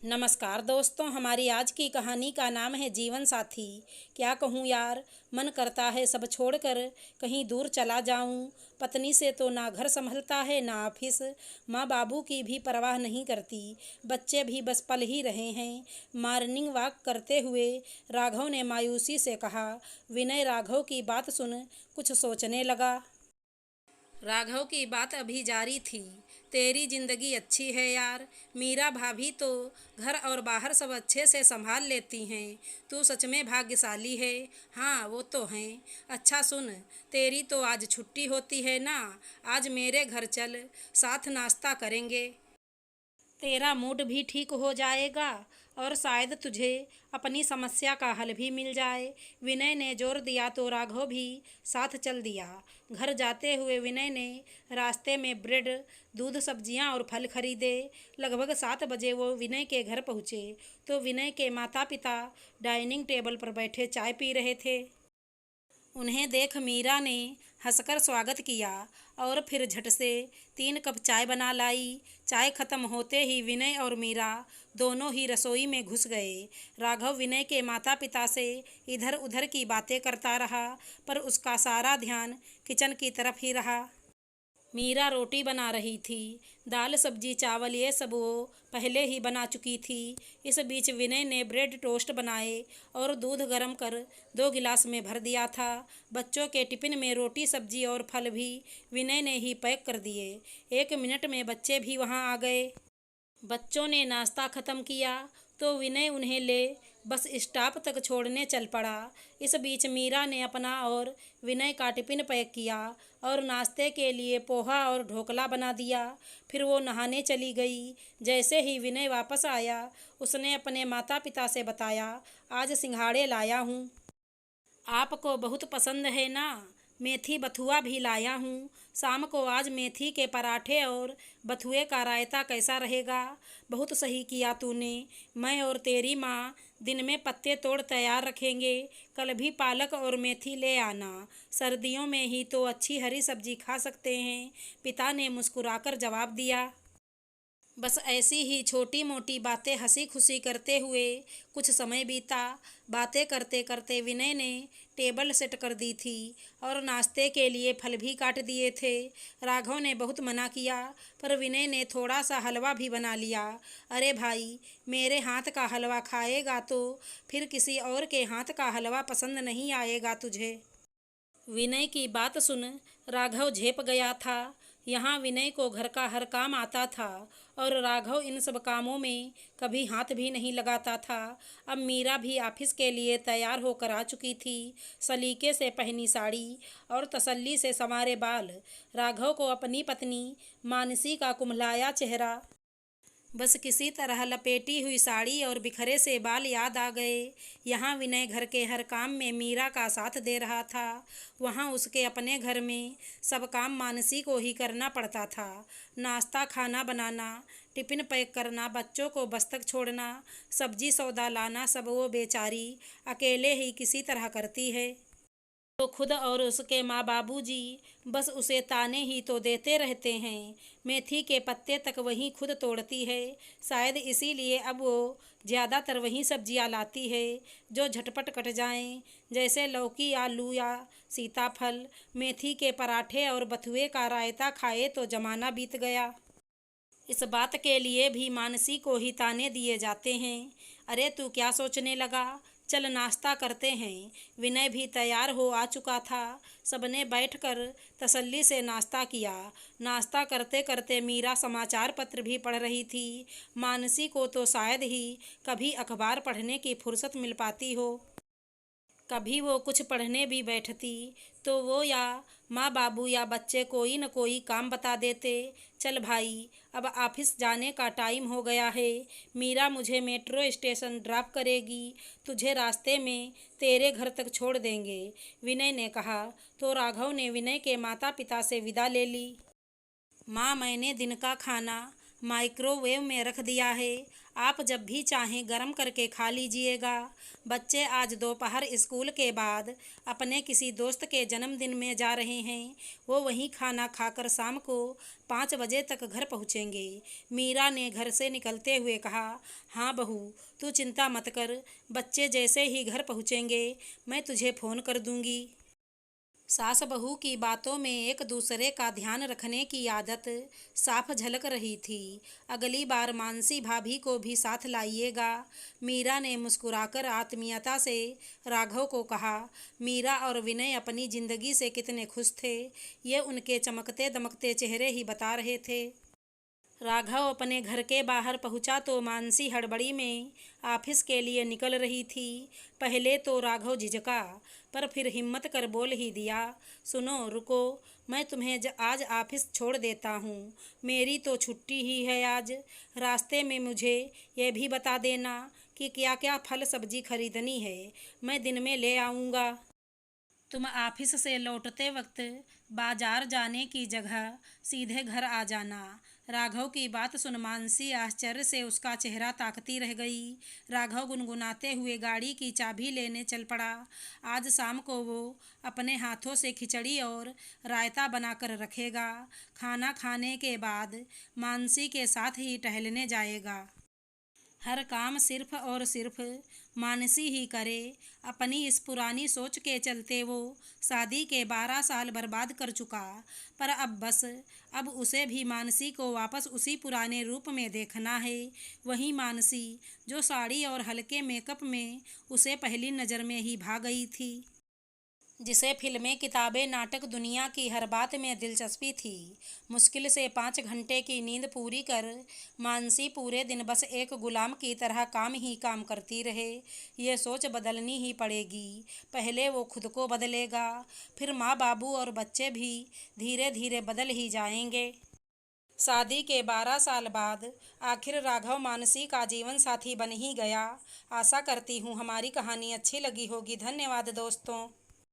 नमस्कार दोस्तों, हमारी आज की कहानी का नाम है जीवन साथी। क्या कहूँ यार, मन करता है सब छोड़कर कहीं दूर चला जाऊँ। पत्नी से तो ना घर संभलता है ना ऑफिस, माँ बाबू की भी परवाह नहीं करती, बच्चे भी बस पल ही रहे हैं। मॉर्निंग वॉक करते हुए राघव ने मायूसी से कहा। विनय राघव की बात सुन कुछ सोचने लगा। राघव की बात अभी जारी थी। तेरी जिंदगी अच्छी है यार, मीरा भाभी तो घर और बाहर सब अच्छे से संभाल लेती हैं। तू सच में भाग्यशाली है। हाँ वो तो हैं। अच्छा सुन, तेरी तो आज छुट्टी होती है ना, आज मेरे घर चल, साथ नाश्ता करेंगे। तेरा मूड भी ठीक हो जाएगा और शायद तुझे अपनी समस्या का हल भी मिल जाए। विनय ने जोर दिया तो राघव भी साथ चल दिया। घर जाते हुए विनय ने रास्ते में ब्रेड, दूध, सब्जियां और फल खरीदे। लगभग 7 बजे वो विनय के घर पहुंचे तो विनय के माता पिता डाइनिंग टेबल पर बैठे चाय पी रहे थे। उन्हें देख मीरा ने हंसकर स्वागत किया और फिर झट से 3 कप चाय बना लाई। चाय खत्म होते ही विनय और मीरा दोनों ही रसोई में घुस गए। राघव विनय के माता पिता से इधर उधर की बातें करता रहा, पर उसका सारा ध्यान किचन की तरफ ही रहा। मीरा रोटी बना रही थी। दाल सब्जी चावल ये सब वो पहले ही बना चुकी थी। इस बीच विनय ने ब्रेड टोस्ट बनाए और दूध गर्म कर 2 गिलास में भर दिया था। बच्चों के टिफिन में रोटी सब्जी और फल भी विनय ने ही पैक कर दिए। 1 मिनट में बच्चे भी वहाँ आ गए। बच्चों ने नाश्ता ख़त्म किया तो विनय उन्हें ले बस स्टॉप तक छोड़ने चल पड़ा। इस बीच मीरा ने अपना और विनय का टिफिन पैक किया और नाश्ते के लिए पोहा और ढोकला बना दिया। फिर वो नहाने चली गई। जैसे ही विनय वापस आया, उसने अपने माता पिता से बताया, आज सिंघाड़े लाया हूँ, आपको बहुत पसंद है ना। मेथी बथुआ भी लाया हूँ। शाम को आज मेथी के पराठे और बथुए का रायता कैसा रहेगा। बहुत सही किया तूने। मैं और तेरी माँ दिन में पत्ते तोड़ तैयार रखेंगे। कल भी पालक और मेथी ले आना। सर्दियों में ही तो अच्छी हरी सब्जी खा सकते हैं, पिता ने मुस्कुराकर जवाब दिया। बस ऐसी ही छोटी मोटी बातें हंसी खुशी करते हुए कुछ समय बीता। बातें करते करते विनय ने टेबल सेट कर दी थी और नाश्ते के लिए फल भी काट दिए थे। राघव ने बहुत मना किया, पर विनय ने थोड़ा सा हलवा भी बना लिया। अरे भाई, मेरे हाथ का हलवा खाएगा तो फिर किसी और के हाथ का हलवा पसंद नहीं आएगा तुझे। विनय की बात सुन राघव झेप गया था। यहाँ विनय को घर का हर काम आता था और राघव इन सब कामों में कभी हाथ भी नहीं लगाता था। अब मीरा भी ऑफिस के लिए तैयार होकर आ चुकी थी। सलीके से पहनी साड़ी और तसल्ली से संवारे बाल। राघव को अपनी पत्नी मानसी का कुम्हलाया चेहरा, बस किसी तरह लपेटी हुई साड़ी और बिखरे से बाल याद आ गए। यहाँ विनय घर के हर काम में मीरा का साथ दे रहा था, वहाँ उसके अपने घर में सब काम मानसी को ही करना पड़ता था। नाश्ता खाना बनाना, टिफ़िन पैक करना, बच्चों को बस तक छोड़ना, सब्जी सौदा लाना, सब वो बेचारी अकेले ही किसी तरह करती है। तो खुद और उसके माँ बाबूजी बस उसे ताने ही तो देते रहते हैं। मेथी के पत्ते तक वही खुद तोड़ती है। शायद इसीलिए अब वो ज़्यादातर वही सब्जियाँ लाती है जो झटपट कट जाएं, जैसे लौकी, आलू या सीताफल। मेथी के पराठे और बथुए का रायता खाए तो जमाना बीत गया। इस बात के लिए भी मानसी को ही ताने दिए जाते हैं। अरे तू क्या सोचने लगा, चल नाश्ता करते हैं। विनय भी तैयार हो आ चुका था। सबने बैठकर तसल्ली से नाश्ता किया। नाश्ता करते करते मीरा समाचार पत्र भी पढ़ रही थी। मानसी को तो शायद ही कभी अखबार पढ़ने की फुर्सत मिल पाती हो। कभी वो कुछ पढ़ने भी बैठती तो वो या माँ बाबू या बच्चे कोई न कोई काम बता देते। चल भाई, अब ऑफिस जाने का टाइम हो गया है। मीरा मुझे मेट्रो स्टेशन ड्रॉप करेगी, तुझे रास्ते में तेरे घर तक छोड़ देंगे, विनय ने कहा। तो राघव ने विनय के माता पिता से विदा ले ली। माँ, मैंने दिन का खाना माइक्रोवेव में रख दिया है, आप जब भी चाहें गरम करके खा लीजिएगा। बच्चे आज दोपहर स्कूल के बाद अपने किसी दोस्त के जन्मदिन में जा रहे हैं। वो वहीं खाना खाकर शाम को 5 बजे तक घर पहुँचेंगे। मीरा ने घर से निकलते हुए कहा, हाँ बहू, तू चिंता मत कर, बच्चे जैसे ही घर पहुँचेंगे मैं तुझे फ़ोन कर दूँगी। सास बहू की बातों में एक दूसरे का ध्यान रखने की आदत साफ झलक रही थी। अगली बार मानसी भाभी को भी साथ लाइएगा। मीरा ने मुस्कुराकर आत्मीयता से राघव को कहा। मीरा और विनय अपनी जिंदगी से कितने खुश थे, ये उनके चमकते दमकते चेहरे ही बता रहे थे। राघव अपने घर के बाहर पहुंचा तो मानसी हड़बड़ी में ऑफिस के लिए निकल रही थी। पहले तो राघव झिझका, पर फिर हिम्मत कर बोल ही दिया, सुनो रुको, मैं तुम्हें आज ऑफिस छोड़ देता हूँ। मेरी तो छुट्टी ही है आज। रास्ते में मुझे ये भी बता देना कि क्या क्या फल सब्जी खरीदनी है, मैं दिन में ले आऊँगा। तुम ऑफिस से लौटते वक्त बाजार जाने की जगह सीधे घर आ जाना। राघव की बात सुन मानसी आश्चर्य से उसका चेहरा ताकती रह गई। राघव गुनगुनाते हुए गाड़ी की चाबी लेने चल पड़ा। आज शाम को वो अपने हाथों से खिचड़ी और रायता बनाकर रखेगा। खाना खाने के बाद मानसी के साथ ही टहलने जाएगा। हर काम सिर्फ और सिर्फ मानसी ही करे। अपनी इस पुरानी सोच के चलते वो शादी के 12 साल बर्बाद कर चुका। पर अब उसे भी मानसी को वापस उसी पुराने रूप में देखना है। वही मानसी जो साड़ी और हल्के मेकअप में उसे पहली नज़र में ही भा गई थी, जिसे फिल्में, किताबें, नाटक, दुनिया की हर बात में दिलचस्पी थी। मुश्किल से 5 घंटे की नींद पूरी कर मानसी पूरे दिन बस एक गुलाम की तरह काम ही काम करती रहे। ये सोच बदलनी ही पड़ेगी। पहले वो खुद को बदलेगा, फिर माँ बाबू और बच्चे भी धीरे धीरे बदल ही जाएंगे। शादी के 12 साल बाद आखिर राघव मानसी का जीवन साथी बन ही गया। आशा करती हूँ हमारी कहानी अच्छी लगी होगी। धन्यवाद दोस्तों।